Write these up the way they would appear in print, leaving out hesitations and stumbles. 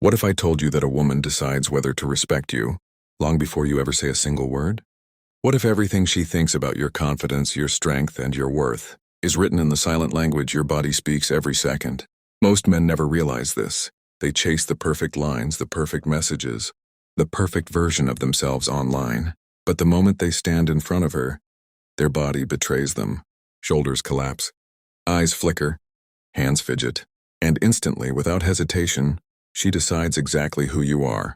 What if I told you that a woman decides whether to respect you long before you ever say a single word? What if everything she thinks about your confidence, your strength, and your worth is written in the silent language your body speaks every second? Most men never realize this. They chase the perfect lines, the perfect messages, the perfect version of themselves online. But the moment they stand in front of her, their body betrays them. Shoulders collapse, eyes flicker, hands fidget, and instantly, without hesitation, she decides exactly who you are.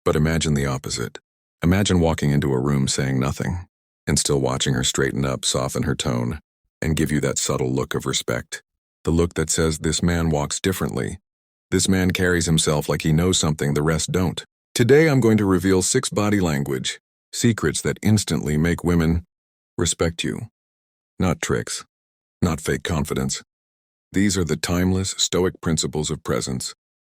But imagine the opposite. Imagine walking into a room saying nothing, and still watching her straighten up, soften her tone, and give you that subtle look of respect. The look that says, this man walks differently. This man carries himself like he knows something the rest don't. Today I'm going to reveal 6 body language secrets that instantly make women respect you. Not tricks, not fake confidence. These are the timeless, Stoic principles of presence,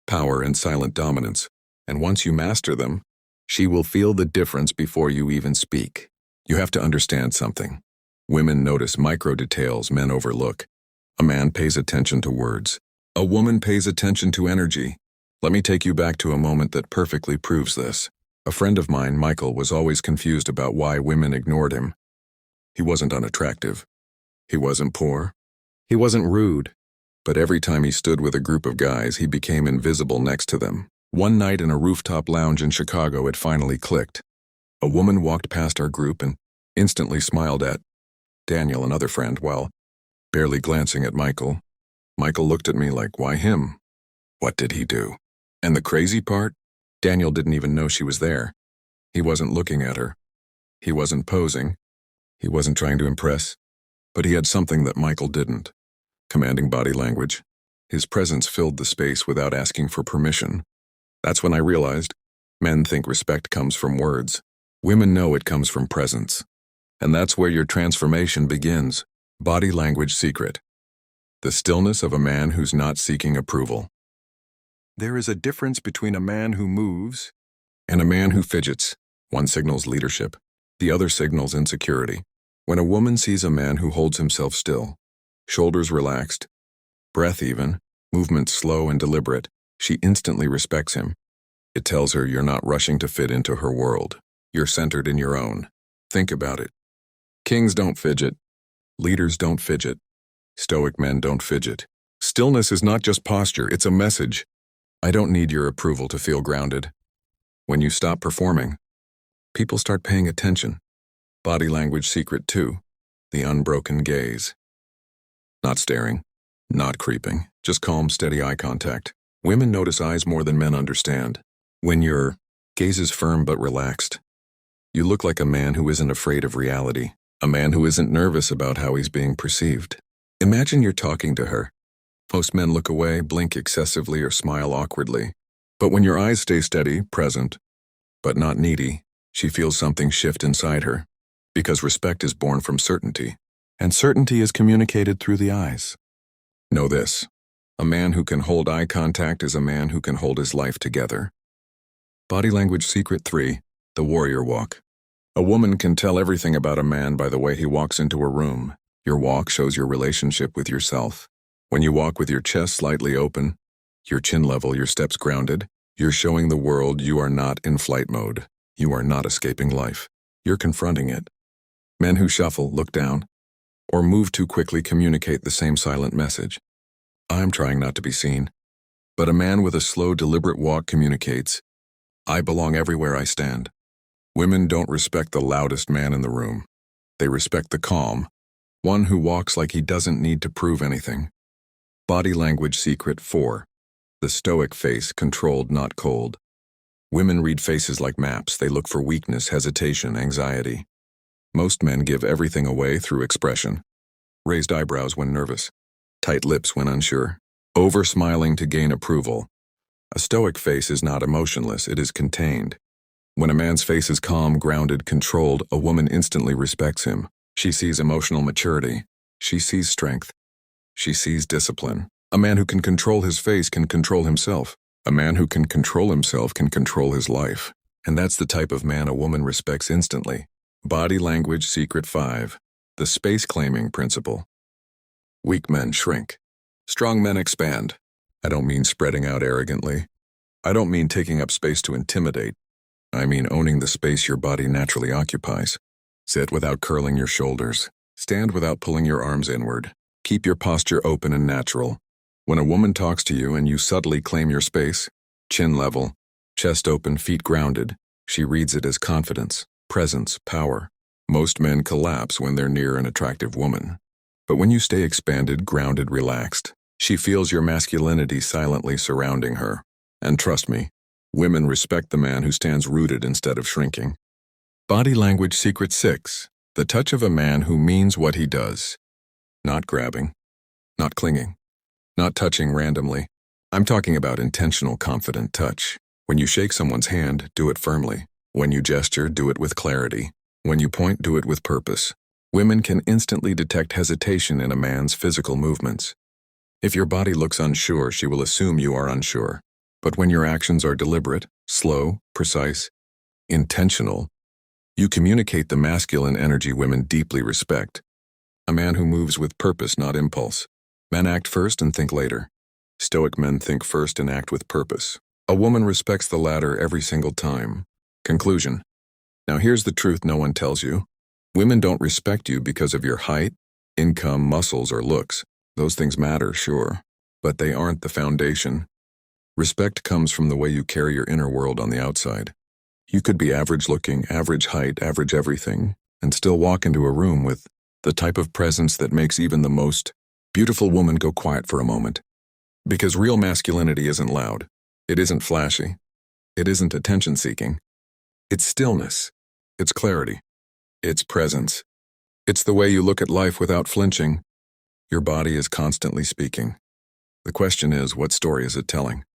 power, and silent dominance. And once you master them, she will feel the difference before you even speak. You have to understand something. Women notice micro details men overlook. A man pays attention to words. A woman pays attention to energy. Let me take you back to a moment that perfectly proves this. A friend of mine, Michael, was always confused about why women ignored him. He wasn't unattractive. He wasn't poor. He wasn't rude. But every time he stood with a group of guys, he became invisible next to them. One night in a rooftop lounge in Chicago, it finally clicked. A woman walked past our group and instantly smiled at Daniel, another friend, while barely glancing at Michael. Michael looked at me like, why him? What did he do? And the crazy part? Daniel didn't even know she was there. He wasn't looking at her. He wasn't posing. He wasn't trying to impress. But he had something that Michael didn't. Commanding body language. His presence filled the space without asking for permission. That's when I realized men think respect comes from words. Women know it comes from presence. And that's where your transformation begins. Body language secret. The stillness of a man who's not seeking approval. There is a difference between a man who moves and a man who fidgets. One signals leadership, the other signals insecurity. When a woman sees a man who holds himself still, shoulders relaxed, breath even, movement slow and deliberate, she instantly respects him. It tells her you're not rushing to fit into her world. You're centered in your own. Think about it. Kings don't fidget. Leaders don't fidget. Stoic men don't fidget. Stillness is not just posture, it's a message. I don't need your approval to feel grounded. When you stop performing, people start paying attention. Body language secret 2, the unbroken gaze. Not staring, not creeping, just calm, steady eye contact. Women notice eyes more than men understand. When your gaze is firm but relaxed, you look like a man who isn't afraid of reality, a man who isn't nervous about how he's being perceived. Imagine you're talking to her. Most men look away, blink excessively, or smile awkwardly. But when your eyes stay steady, present, but not needy, she feels something shift inside her. Because respect is born from certainty, and certainty is communicated through the eyes. Know this. A man who can hold eye contact is a man who can hold his life together. Body language secret 3, the warrior walk. A woman can tell everything about a man by the way he walks into a room. Your walk shows your relationship with yourself. When you walk with your chest slightly open, your chin level, your steps grounded, you're showing the world you are not in flight mode. You are not escaping life. You're confronting it. Men who shuffle, look down, or move too quickly communicate the same silent message. I'm trying not to be seen. But a man with a slow, deliberate walk communicates, I belong everywhere I stand. Women don't respect the loudest man in the room. They respect the calm, one who walks like he doesn't need to prove anything. Body language secret 4, the Stoic face, controlled, not cold. Women read faces like maps. They look for weakness, hesitation, anxiety. Most men give everything away through expression. Raised eyebrows when nervous, tight lips when unsure, over-smiling to gain approval. A Stoic face is not emotionless, it is contained. When a man's face is calm, grounded, controlled, a woman instantly respects him. She sees emotional maturity. She sees strength. She sees discipline. A man who can control his face can control himself. A man who can control himself can control his life. And that's the type of man a woman respects instantly. Body language secret 5, the space claiming principle. Weak men shrink. Strong men expand. I don't mean spreading out arrogantly. I don't mean taking up space to intimidate. I mean owning the space your body naturally occupies. Sit without curling your shoulders. Stand without pulling your arms inward. Keep your posture open and natural. When a woman talks to you and you subtly claim your space, chin level, chest open, feet grounded, she reads it as confidence, presence, power. Most men collapse when they're near an attractive woman. But when you stay expanded, grounded, relaxed, she feels your masculinity silently surrounding her. And trust me, women respect the man who stands rooted instead of shrinking. Body language secret 6. The touch of a man who means what he does. Not grabbing. Not clinging. Not touching randomly. I'm talking about intentional, confident touch. When you shake someone's hand, do it firmly. When you gesture, do it with clarity. When you point, do it with purpose. Women can instantly detect hesitation in a man's physical movements. If your body looks unsure, she will assume you are unsure. But when your actions are deliberate, slow, precise, intentional, you communicate the masculine energy women deeply respect. A man who moves with purpose, not impulse. Men act first and think later. Stoic men think first and act with purpose. A woman respects the latter every single time. Conclusion. Now here's the truth no one tells you. Women don't respect you because of your height, income, muscles, or looks. Those things matter, sure, but they aren't the foundation. Respect comes from the way you carry your inner world on the outside. You could be average looking, average height, average everything, and still walk into a room with the type of presence that makes even the most beautiful woman go quiet for a moment. Because real masculinity isn't loud. It isn't flashy. It isn't attention-seeking. It's stillness. It's clarity. It's presence. It's the way you look at life without flinching. Your body is constantly speaking. The question is, what story is it telling?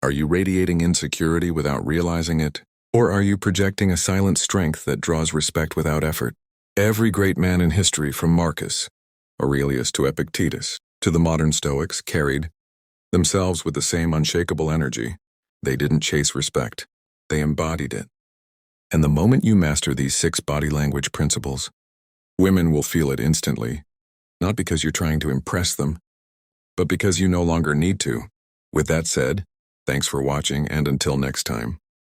Are you radiating insecurity without realizing it? Or are you projecting a silent strength that draws respect without effort? Every great man in history, from Marcus Aurelius to Epictetus, to the modern Stoics, carried themselves with the same unshakable energy. They didn't chase respect. They embodied it. And the moment you master these 6 body language principles, women will feel it instantly, not because you're trying to impress them, but because you no longer need to. With that said, thanks for watching, and until next time.